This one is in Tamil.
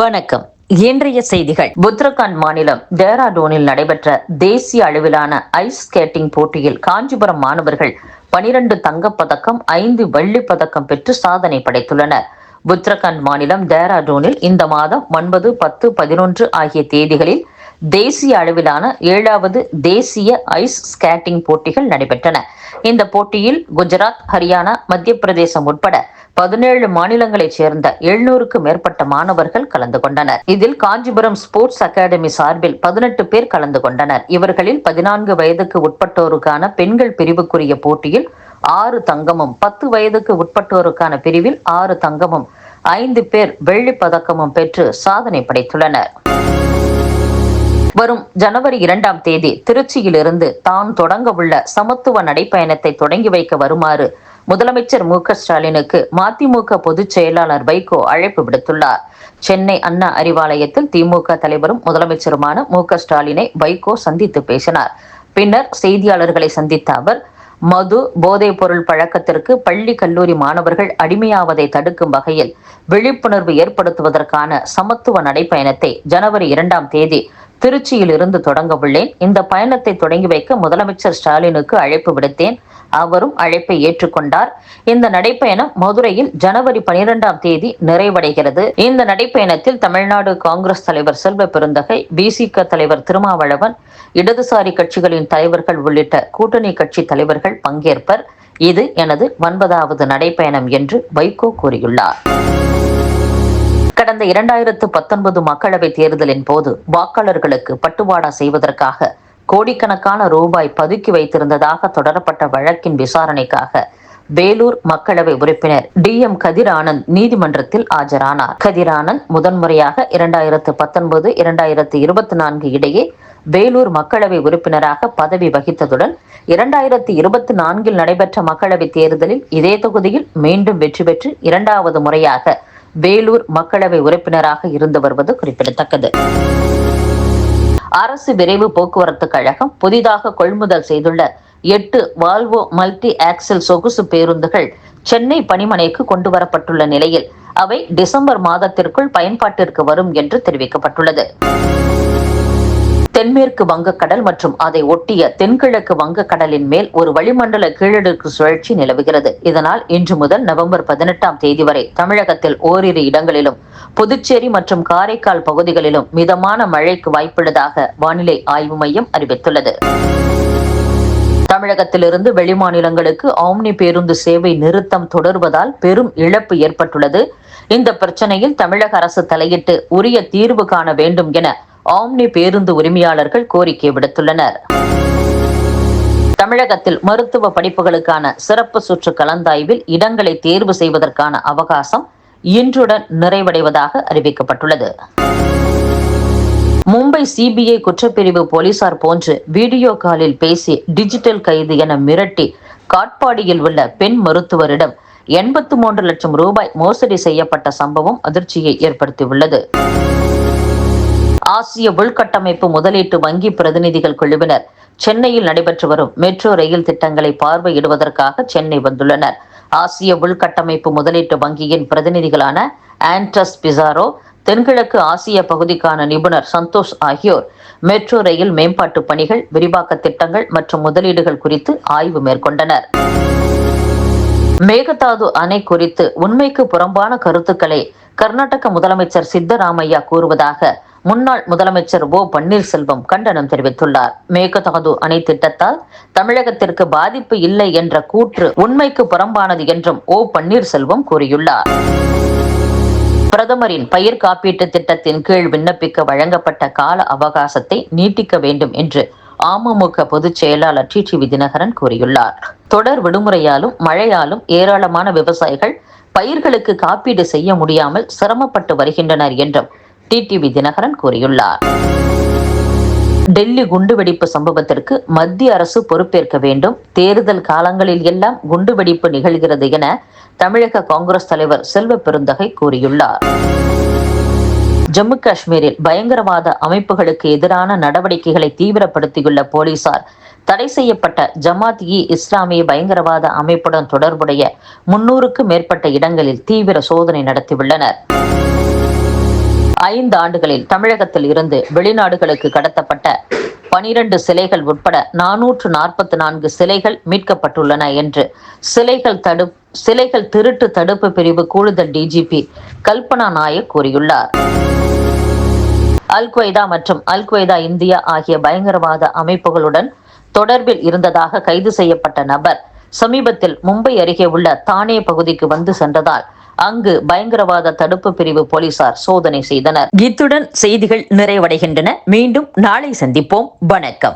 வணக்கம். இன்றைய செய்திகள். உத்தரகாண்ட் மாநிலம் டேராடூனில் நடைபெற்ற தேசிய அளவிலான ஐஸ் ஸ்கேட்டிங் போட்டியில் காஞ்சிபுரம் மாணவர்கள் 12 தங்கப்பதக்கம் 5 வெள்ளிப்பதக்கம் பெற்று சாதனை படைத்துள்ளனர். உத்தரகாண்ட் மாநிலம் டேராடூனில் இந்த மாதம் 9, 10, 11 ஆகிய தேதிகளில் தேசிய அளவிலான 7வது தேசிய ஐஸ் ஸ்கேட்டிங் போட்டிகள் நடைபெற்றன. இந்த போட்டியில் குஜராத், ஹரியானா, மத்திய பிரதேசம் உட்பட 17 மாநிலங்களைச் சேர்ந்த 700க்கும் மேற்பட்ட மாணவர்கள் கலந்து கொண்டனர். இதில் காஞ்சிபுரம் ஸ்போர்ட்ஸ் அகாடமி சார்பில் 18 பேர் கலந்து கொண்டனர். இவர்களில் 14 வயதுக்கு உட்பட்டோருக்கான பெண்கள் பிரிவுக்குரிய போட்டியில் 6 தங்கமும், 10 வயதுக்கு உட்பட்டோருக்கான பிரிவில் 6 தங்கமும், 5 பேர் வெள்ளிப் பதக்கமும் பெற்று சாதனை படைத்துள்ளனர். வரும் ஜனவரி 2ஆம் தேதி திருச்சியிலிருந்து தான் தொடங்க உள்ள சமத்துவ நடைப்பயணத்தை தொடங்கி வைக்க வருமாறு முதலமைச்சர் மு.க.ஸ்டாலினுக்கு மதிமுக பொதுச் செயலாளர் வைகோ அழைப்பு விடுத்துள்ளார். சென்னை அண்ணா அறிவாலயத்தில் திமுக தலைவரும் முதலமைச்சருமான மு.க.ஸ்டாலினை வைகோ சந்தித்து பேசினார். பின்னர் செய்தியாளர்களை சந்தித்த அவர், மது, போதைப் பொருள் பழக்கத்திற்கு பள்ளி, கல்லூரி மாணவர்கள் அடிமையாவதை தடுக்கும் வகையில் விழிப்புணர்வு ஏற்படுத்துவதற்கான சமத்துவ நடைப்பயணத்தை ஜனவரி 2ஆம் தேதி திருச்சியில் இருந்து தொடங்க உள்ளேன். இந்த பயணத்தை தொடங்கி வைக்க முதலமைச்சர் ஸ்டாலினுக்கு அழைப்பு விடுத்தேன். அவரும் அழைப்பை ஏற்றுக்கொண்டார். இந்த நடைப்பயணம் மதுரையில் ஜனவரி 12ஆம் தேதி நிறைவடைகிறது. இந்த நடைப்பயணத்தில் தமிழ்நாடு காங்கிரஸ் தலைவர் செல்வ பெருந்தகை, பிசிக தலைவர் திருமாவளவன், இடதுசாரி கட்சிகளின் தலைவர்கள் உள்ளிட்ட கூட்டணி கட்சி தலைவர்கள் பங்கேற்பர். இது எனது 9வது நடைப்பயணம் என்று வைகோ கூறியுள்ளார். கடந்த 2019 மக்களவை தேர்தலின் போது வாக்காளர்களுக்கு பட்டுவாடா செய்வதற்காக கோடிக்கணக்கான ரூபாய் பதுக்கி வைத்திருந்ததாக தொடரப்பட்ட வழக்கின் விசாரணைக்காக வேலூர் மக்களவை உறுப்பினர் டி.எம். கதிர் ஆனந்த் நீதிமன்றத்தில் ஆஜரானார். கதிர் ஆனந்த் முதன்முறையாக 2019, 2024 இடையே வேலூர் மக்களவை உறுப்பினராக பதவி வகித்ததுடன் 2024 நடைபெற்ற மக்களவை தேர்தலில் இதே தொகுதியில் மீண்டும் வெற்றி பெற்று 2வது முறையாக வேலூர் மக்களவை உறுப்பினராக இருந்து வருவது குறிப்பிடத்தக்கது. அரசு விரைவு போக்குவரத்து கழகம் புதிதாக கொள்முதல் செய்துள்ள 8 வால்வோ மல்டி ஆக்சல் சொகுசு பேருந்துகள் சென்னை பணிமனைக்கு கொண்டு வரப்பட்டுள்ள நிலையில் அவை டிசம்பர் மாதத்திற்குள் பயன்பாட்டிற்கு வரும் என்று தெரிவிக்கப்பட்டுள்ளது. தென்மேற்கு வங்கக்கடல் மற்றும் அதை ஒட்டிய தென்கிழக்கு வங்கக்கடலின் மேல் ஒரு வளிமண்டல கீழடுக்கு சுழற்சி நிலவுகிறது. இதனால் இன்று முதல் நவம்பர் 18ஆம் தேதி வரை தமிழகத்தில் ஓரிரு இடங்களிலும், புதுச்சேரி மற்றும் காரைக்கால் பகுதிகளிலும் மிதமான மழைக்கு வாய்ப்புள்ளதாக வானிலை ஆய்வு மையம் அறிவித்துள்ளது. தமிழகத்திலிருந்து வெளிமாநிலங்களுக்கு ஆம்னி பேருந்து சேவை நிறுத்தம் தொடர்வதால் பெரும் இழப்பு ஏற்பட்டுள்ளது. இந்த பிரச்சனையில் தமிழக அரசு தலையிட்டு உரிய தீர்வு காண வேண்டும் என ஆம்னி பேருந்து உரிமையாளர்கள் கோரிக்கை விடுத்துள்ளனர். தமிழகத்தில் மருத்துவ படிப்புகளுக்கான சிறப்பு சுற்று கலந்தாய்வில் இடங்களை தேர்வு செய்வதற்கான அவகாசம் இன்றுடன் நிறைவடைவதாக அறிவிக்கப்பட்டுள்ளது. மும்பை சிபிஐ குற்றப்பிரிவு போலீசார் போன்று வீடியோ காலில் பேசி டிஜிட்டல் கைது என மிரட்டி காட்பாடியில் உள்ள பெண் மருத்துவரிடம் 83 லட்சம் ரூபாய் மோசடி செய்யப்பட்ட சம்பவம் அதிர்ச்சியை ஏற்படுத்தியுள்ளது. ஆசிய உள்கட்டமைப்பு முதலீட்டு வங்கி பிரதிநிதிகள் குழுவினர் சென்னையில் நடைபெற்று வரும் மெட்ரோ ரயில் திட்டங்களை பார்வையிடுவதற்காக சென்னை வந்துள்ளனர். ஆசிய உள்கட்டமைப்பு முதலீட்டு வங்கியின் பிரதிநிதிகளான ஆண்ட்ரஸ் பிசாரோ, தென்கிழக்கு ஆசிய பகுதிக்கான நிபுணர் சந்தோஷ் ஆகியோர் மெட்ரோ ரயில் மேம்பாட்டு பணிகள், விரிவாக்க திட்டங்கள் மற்றும் முதலீடுகள் குறித்து ஆய்வு மேற்கொண்டனர். மேகதாது அணை குறித்து உண்மைக்கு புறம்பான கருத்துக்களை கர்நாடக முதலமைச்சர் சித்தராமையா கூறுவதாக முன்னாள் முதலமைச்சர் ஓ. பன்னீர்செல்வம் கண்டனம் தெரிவித்துள்ளார். மேகதாது அணை திட்டத்தால் தமிழகத்திற்கு பாதிப்பு இல்லை என்ற கூற்று உண்மைக்கு புறம்பானது என்றும் ஓ. பன்னீர்செல்வம் கூறியுள்ளார். பிரதமரின் பயிர் காப்பீட்டு திட்டத்தின் கீழ் விண்ணப்பிக்க வழங்கப்பட்ட கால அவகாசத்தை நீட்டிக்க வேண்டும் என்று அமமுக பொதுச் செயலாளர் டிடிவி தினகரன் கூறியுள்ளார். தொடர் விடுமுறையாலும் மழையாலும் ஏராளமான விவசாயிகள் பயிர்களுக்கு காப்பீடு செய்ய முடியாமல் சிரமப்பட்டு வருகின்றனர் என்றும் டிடிவி தினகரன் கூறியுள்ளார். டெல்லி குண்டுவெடிப்பு சம்பவத்திற்கு மத்திய அரசு பொறுப்பேற்க வேண்டும். தேர்தல் காலங்களில் எல்லாம் குண்டுவெடிப்பு நிகழ்கிறது என தமிழக காங்கிரஸ் தலைவர் செல்வ பெருந்தகை கூறியுள்ளார். ஜம்மு காஷ்மீரில் பயங்கரவாத அமைப்புகளுக்கு எதிரான நடவடிக்கைகளை தீவிரப்படுத்தியுள்ள போலீசார் தடை செய்யப்பட்ட ஜமாத்-இ-இஸ்லாமிய பயங்கரவாத அமைப்புடன் தொடர்புடைய 300க்கும் மேற்பட்ட இடங்களில் தீவிர சோதனை நடத்தியுள்ளனர். 5 ஆண்டுகளில் தமிழகத்தில் இருந்து வெளிநாடுகளுக்கு கடத்தப்பட்ட 12 சிலைகள் உட்பட 444 சிலைகள் மீட்கப்பட்டுள்ளன என்று சிலைகள் திருட்டு தடுப்பு பிரிவு கூடுதல் டிஜிபி கல்பனா நாயக் கூறியுள்ளார். அல்-கொய்தா மற்றும் அல்-கொய்தா இந்தியா ஆகிய பயங்கரவாத அமைப்புகளுடன் தொடர்பில் இருந்ததாக கைது செய்யப்பட்ட நபர் சமீபத்தில் மும்பை அருகே உள்ள தானே பகுதிக்கு வந்து சென்றதால் அங்கு பயங்கரவாத தடுப்பு பிரிவு போலீசார் சோதனை செய்தனர். இத்துடன் செய்திகள் நிறைவடைகின்றன. மீண்டும் நாளை சந்திப்போம். வணக்கம்.